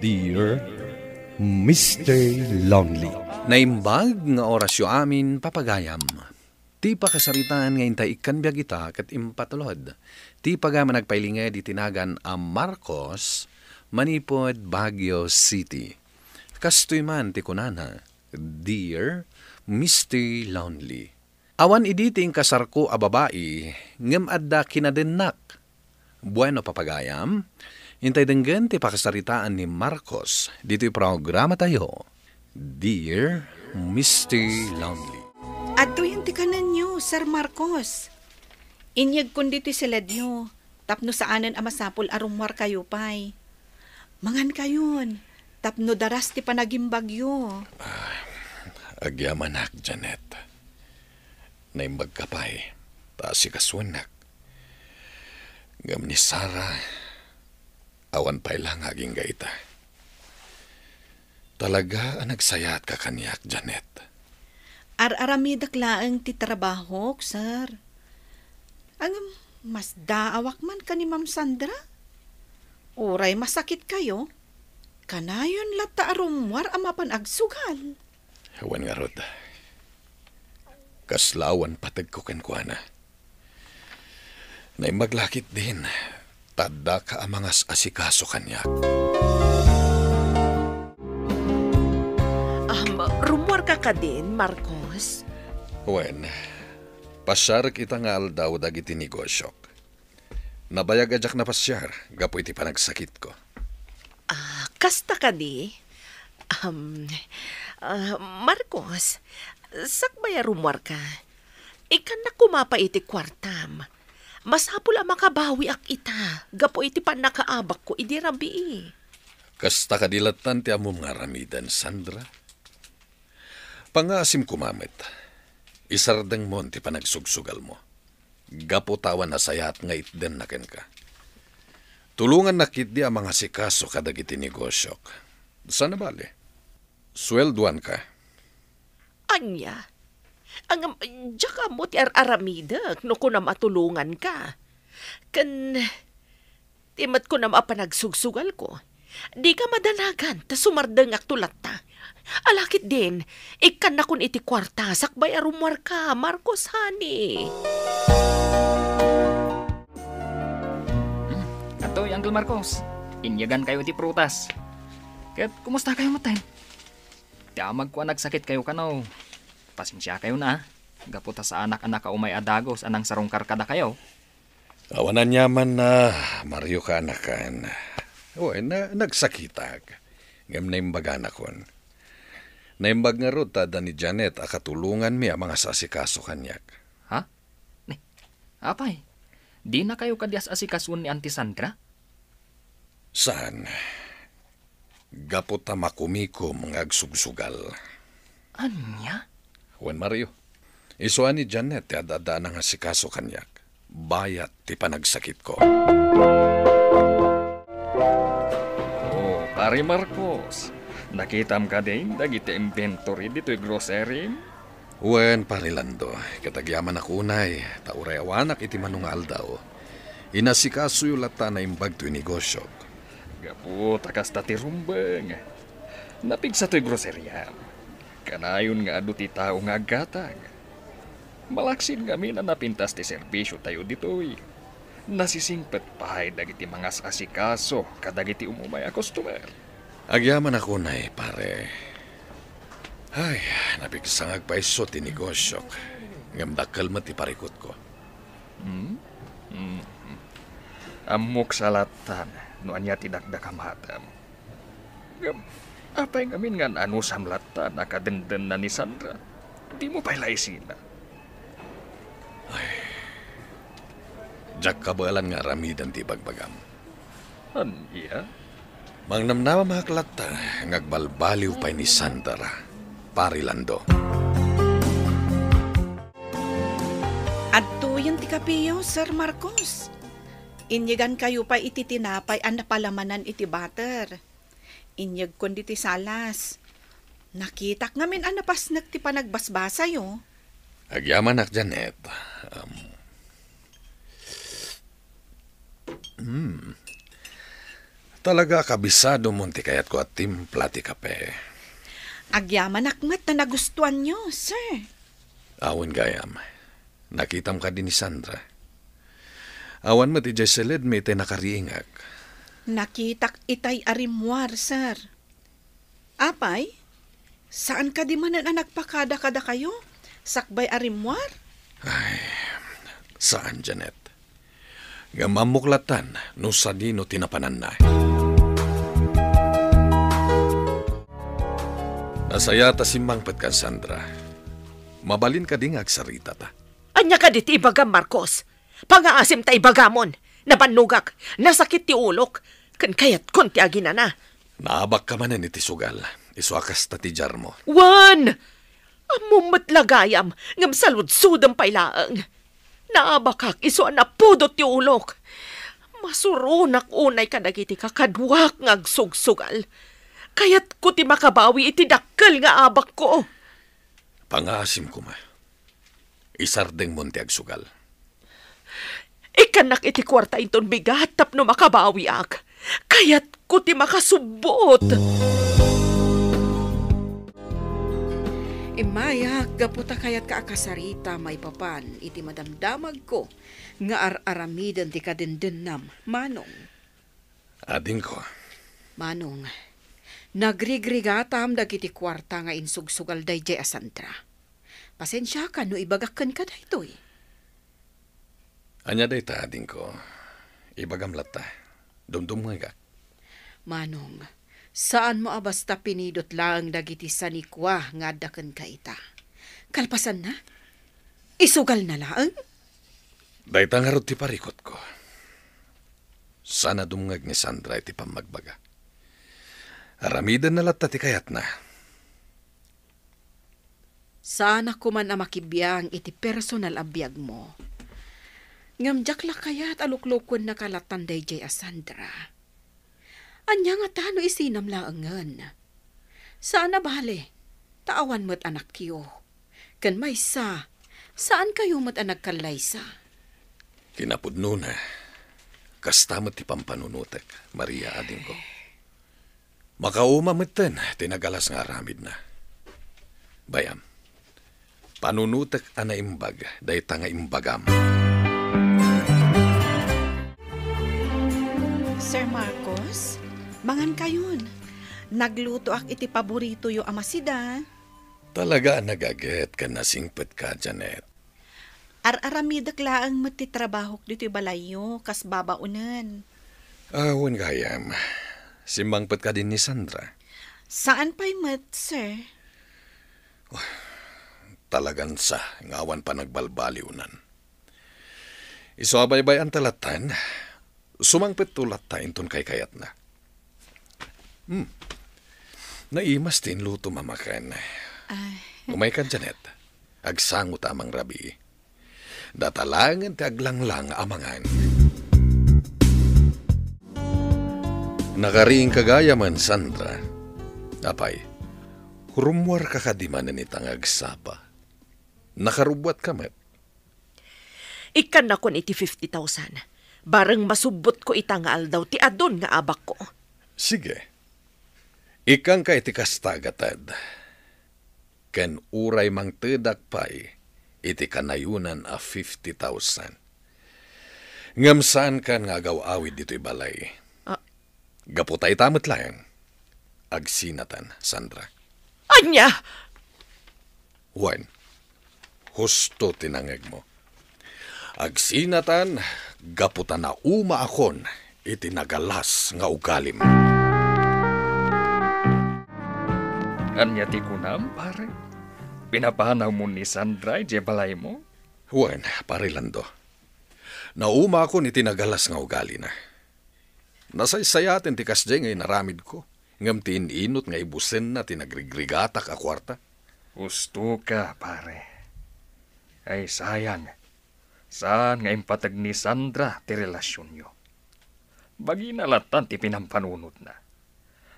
Dear Mr. Lonely. Naimbag nga orasyo amin papagayam. Ti pakasaritan nga intay ikan biag ita kat impatulod. Ti pagama nagpailingay di tinagan a Marcos, Manipod, Baguio City. Kastoy man ti kunana, Dear Mr. Lonely. Awan iditing kasarko a babae, ngem adda kinadennak. Bueno papagayam, intay denggan ti pakasaritaan ni Marcos, dito'y programa tayo. Dear Mr. Lonely. Adto yung tikanan nyo, Sir Marcos. Inyag kundi ti sila nyo, tapno saanan amasapol arumwar kayo pay. Mangan kayon, tapno daras ti panaging bagyo. Agyamanak, Janet. Naimbag ka pa'y, taas si kasunak. Gam ni Sarah, awan pa'y lang aging gaita. Talaga ang nagsayat ka kanyak, Janet. Ar-aramidak laang ti trabaho, sir. Ang mas daawak man ka ni Ma'am Sandra? Uray masakit kayo? Kanayon lata arumwar amapan agsugal. Ewan nga rod. Kaslawan patag ko kenkwana. Naimaglakit din. Tada ka amangas asikaso kanyak. Rumor ka din, Marcos? Wen, pasyar kita nga aldaw dagiti negosyok. Nabayag ajak na pasyar, gapo iti panagsakit ko. Kasta ka di? Marcos, sakbaya rumor ka. Ikan na kumapa iti kwartam. Masapul ang makabawi ak ita. Gapo iti panakaabak ko, idi rabi. Kasta kadilatan ti amom nga ramidan, Sandra. Pangasim kumamit. Isardeng mo ti panagsugsugal mo. Gapo tawan na sayat nga itden na ken ka. Tulungan nakit di ang mga sikaso kadagiti negosyok. Sana bali? Swelduan ka. Anya? Ang diyaka mo ti aramidak no ko na matulungan ka. Timat ko na maapanagsugsugal ko. Di ka madanagan, ta sumardeng aktulat ta. Alakit din, ikan na kun iti kwarta, sakbay arumwar ka, Marcos, honey. Atoy, Uncle Marcos, inyagan kayo iti prutas. Kat, kumusta kayo matayin? Tiamag ko nagsakit kayo kanaw. Pasensya kayo na, gaputa sa anak-anak ka umay adagos, anang sarong karkada kayo. Awanan yaman na, Mario ka anakan. Uy, nagsakitag. Ngam na imbagan akon. Naimbag nga ro tada ni Janet akatulungan mi ang mga sasikaso kanyak. Ha? Apay, di na kayo kadyas asikasun ni Auntie Sandra? Saan? Gapot ta makumiko mga agsugsugal. Anya? Juan Mario, isuan ni Janet ti adada ng asikaso kanyak. Bayat ti panagsakit ko. Oh, pare Marcos. Nakitam ka din, dagiti inventory dito'y grocery? Wen, parilando, katagyaman ako unay, tauray awanak iti manungal daw. Inasikaso yung lata na imbag to'y negosyo. Gapu, takas tati rumbeng. Napigsa to'y grocerya. Kanayon nga adu ti tao nga gatag. Malaksin kami na napintas ti serbisyo tayo dito'y. Nasisingpet pahay dagiti mga asikaso kadagiti umumay a customer. Agyaman ako na pare. Ay, napigsangag pa iso ti negosyok. Ngamdakal mo ti parikot ko. Amok salatan, no anya ti dakdakam hatam. Apay ngamin nga ano samlatan, nakadenden na ni Sandra. Di mo pa'y laisina. Ay, jak kabalan nga ramidan ti bagbagam. Anya? Mangnamnama mahaklata, ngagbalbaliw pa'y ni Sandra, parilando. Adto yung tikapiyo, Sir Marcos. Inyagan kayo pa iti tinapay ang napalamanan iti butter. Inyag kundi ti salas. Nakitak ngamin ang napasnag ti panagbasbasa yo. Agyaman ak Janet. Talaga kabisado mo ti kayat ko at timpla ti kape. Agyaman akmat na nagustuhan nyo, sir. Awan gayam, nakitam ka din ni Sandra. Awan mo ti Jesseled may tinakariingag. Nakitak itay arimwar, sir. Apay, saan ka di man na nagpakada-kada kayo? Sakbay arimwar? Saan, Janet? Gamamuklatan no sa dino tinapanan na. Nasaya ta simbangpet kan Sandra. Mabalin ka ding agsarita ta. Anya ka diti ibagam, Marcos. Pangaasim ta ibagamon. Nabanugak, nasakit ti ulok. Kan kayat konti agina na. Naabak ka manan iti sugal. Isuakas ta ti jar mo. Wan! Amumat lagayam, ngam saludsudang pailaang. Naabakak iso na pudot ti ulok. Masurunak unay ka nagiti kakadwak ngagsugsugal. Kayat ko ti makabawi iti dakkel nga abak ko. Pangasim ko ma. Isardeng mo ti agsugal. Ikanak iti kwarta inton bigat tapno makabawi ak. Kayat ko ti makasubot. Imayak, gaputa kayat ka akasarita may papan, iti madamdamag ko, nga aramidan ti kadendennam, Manong. Ading ko. Manong, nagrigrigatam dagiti kwarta nga insugsugal dayjay a Sandra. Pasensya ka no ibagakan ka daytoy. Anya day ta, ading ko. Ibagam lata. Dumdum nga. Manong, saan mo basta pinidot lang dagiti sanikwa nga daken ka ita? Kalpasan na? Isugal na lang? Day ta nga ro ti parikot ko. Sana dumngag ni Sandra iti pamagbaga. Aramidan na lata ti kayat na. Sana ko man makibiyang iti personal abiyag mo. Ngamjak la kayat aluklukon na kalatan dayjay a Sandra. Anya nga tano isinam laangan. Sana bale, taawan mo't anak kiyo. Kan may saan kayo mo't anak kalaysa? Kinapudno na. Kastamot ti pampanunutek, Maria ading ko. Makaumamiten, tinagalas nga aramid na. Bayam, panunutek ana imbag, day tanga imbagam. Sir Marcos, mangan kayon. Nagluto ak iti paborito yo amasida. Talaga nagaget ka na singpet ka, Janet. Aramidak laang matitrabahok dito balayo, kas babaunan. Awan gayam, simbangpet ka din ni Sandra. Saan pa'y mat, sir? Talagan sa, ngawan pa nagbalbaliunan. Isuabay-bay ang talatan, sumangpet tulat ta inton kay kayat na. Naimas tin luto mamakan. Umay ka, Janet. Agsango tamang rabi. Datalangan ti aglanglang amangan. Nakariing kagaya man, Sandra. Apay, hurumwar ka kadimanan itang agsapa. Nakarubwat ka, met. Ikan na kon iti 50,000. Barang masubot ko itang aldaw ti adon nga abak ko. Sige. Ikang ka iti kastagatad. Ken uray mang tedak pay, iti kanayunan a 50,000. Ngamsaan kan nga agawawid dito'y balay. Gaputay tamot lang. Agsinatan, Sandra. Anya! Juan, husto tinangeg mo. Agsinatan, gaputan na umaakon, iti nagalas nga ugalim. Anya ti kunam, pare? Pinapanaw mo ni Sandra, je balay mo? Juan, pare Lando. Naumakon iti nagalas nga ugali na. Nasaysayatin ti kasdye ngay naramid ko. Ngam ti inot nga ibusen na tinagrigrigatak a kwarta. Gusto ka, pare. Ay, sayang. Saan nga impatag ni Sandra ti relasyon nyo? Bagi nalatan ti pinampanunot na.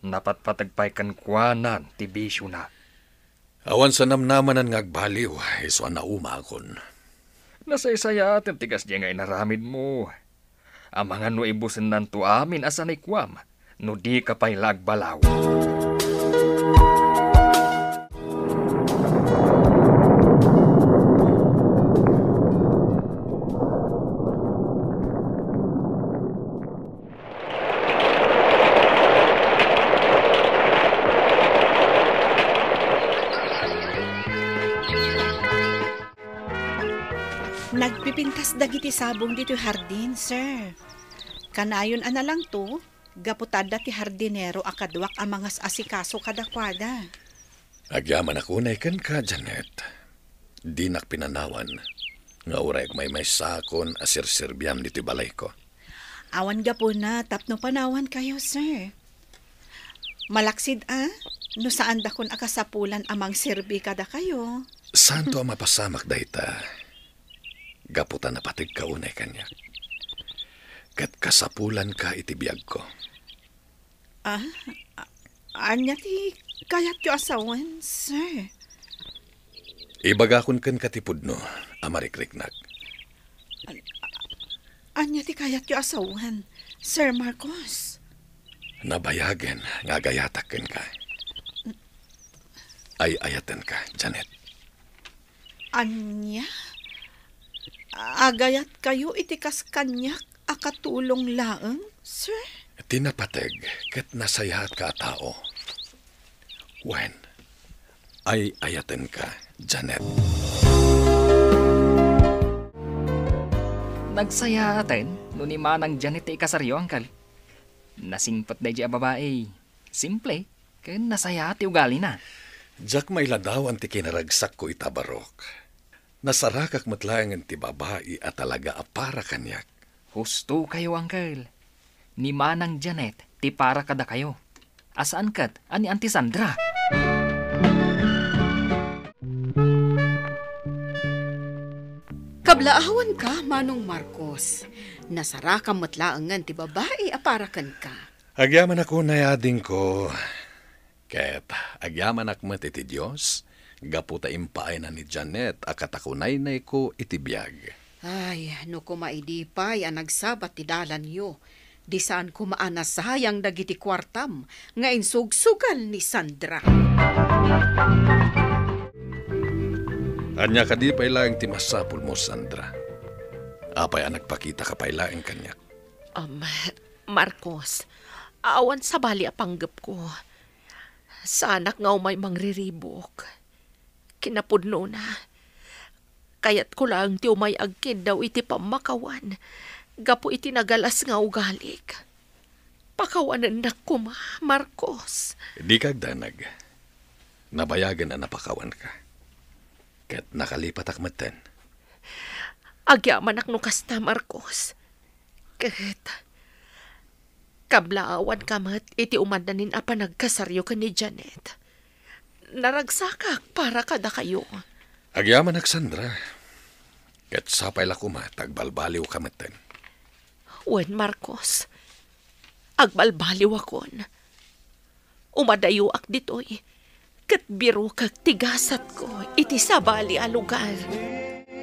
Napatpatagpay kan kuanan ti bisyo na. Awan sa namnamanan nga agbaliw, iso na umakon. Nasaysayatin ti kasdye nga inaramid mo. Ang mga no ibusen nanto amin asan ikwam. no di ka pa'y lagbalaw. Nagpipintas dagiti sabong dito hardin, sir. Kanayon ana lang to, gaputada ti hardinero akadwak ang mga asikaso kadakwada. Agyaman ako na ikan ka, Janet. Di nakpinanawan. Nga uray may sakon asir-sirbiam dito balay ko. Awan gapo na, tapno panawan kayo, sir. Malaksid no saan da kun akasapulan amang sirbi kada kayo. Santo ang mapasamak dayta. Gaputan na patig ka unay kanya. Kat kasapulan ka itibiyag ko. Anya ti kayat yu asawan, sir. Ibagakon kan katipod no, amarikriknak. Anya ti kayat yu asawan, Sir Marcos. Nabayagan nga gayataken ka. Ay ayatan ka, Janet. Anya? Agayat kayo itikas kanyak akatulong laeng, sir? Tinapateg kat nasayahat ka tao. When? Ay ayatan ka, Janet. Nagsaya atin, no ni manang Janet ikasaryo, angkal. Nasingpat na dyan babae. Simple, kaya nasaya ati ugali na. Jack may ladaw ang tikinaragsak ko itabarok. Nasarakak matlayangan ti babae at talaga apara kanyak. Husto kayo, angkal. Ni manang Janet, ti para kada kayo. Asaan kat, ani Auntie Sandra? Kablaawan ka, Manong Marcos. Nasara ka matlaangan ti babae aparakan ka. Agyaman ako na yading ko. Ket agyaman akmat iti Diyos. Gaputa impaay na ni Janet akatakunay na ko itibiyag. Ay, no kumaidipay ang nagsabat ti dalan yo. Di saan kumaanasayang dagiti kwartam nga insugsugal ni Sandra. Anya ka di pailaeng ti masapul mo, Sandra. Apay ang nagpakita ka pailaeng kanyak. Marcos, awan sa bali apanggap ko. Sanak nga umay mangriribok. Kinapudno na. Kaya't ko lang ti umay agkid daw iti pamakawan. Gapo iti nagalas nga ugalik. Pakawanan na kuma, Marcos. Di kagdanag. Nabayagan na napakawan ka. Kat nakalipat akmatan. Agyaman akno kasta, Marcos. Kat kablaawan kamat iti umadanin apa nagkasaryo ka ni Janet. Naragsakak para kada kayo. Agyaman Sandra. Kat sapay lakuma tagbalbaliw kamatan. Wen, Marcos. Agbalbaliw akon. Umadayo ak ditoy. Kat biro kag tigasat ko iti sabali a lugar.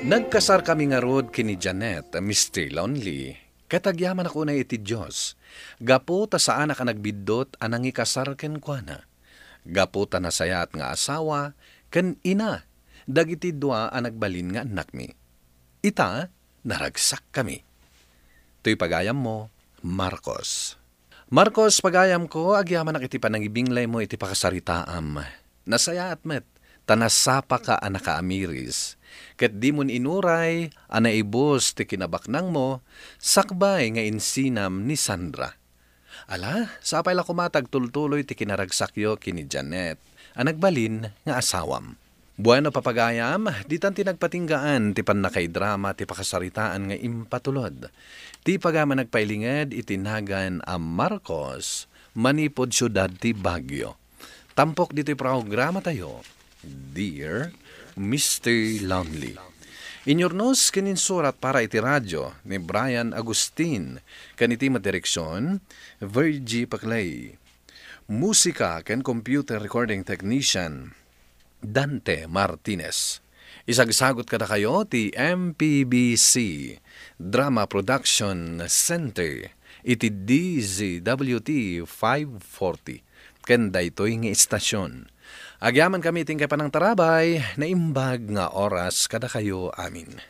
Nagkasar kami nga rod kini Janet, Mr. Lonely. Katagyaman ako na iti Diyos. Gapo ta saan ka nagbidot anang ikasar ken kuana. Gapo ta nasayat nga asawa ken ina. Dagiti dua ang nagbalin nga anak mi. Ita, naragsak kami. To'y pagayam mo, Marcos. Marcos, pagayam ko, agyaman na iti panangibinglay mo iti pakasaritaam. Nasaya at met, tanasapa ka anaka amiris. Ket di mon inuray, anaibos ti kinabaknang mo, sakbay nga insinam ni Sandra. Ala, sapay la kumatag tultuloy ti kinaragsakyo kini Janet, ang nagbalin nga asawam. Bueno papagayam, di tanti nagpatinggaan ti panakay-drama ti pakasaritaan nga impatulod. Ti pagaman nagpailinged itinagan a Marcos, manipod syudad ti Baguio. Tampok dito'y programa tayo, Dear Mr. Lonely. Inyornos kininsurat para iti radyo ni Brian Agustin, kaniti madireksyon, Virgie Paclay. Musika ken computer recording technician, Dante Martinez. Isagsagot kada kayo ti MPBC Drama Production Center iti DZWT 540. Ken daytoy nga istasyon. Agyaman kami tingkay panang tarabay na imbag nga oras kada kayo amin.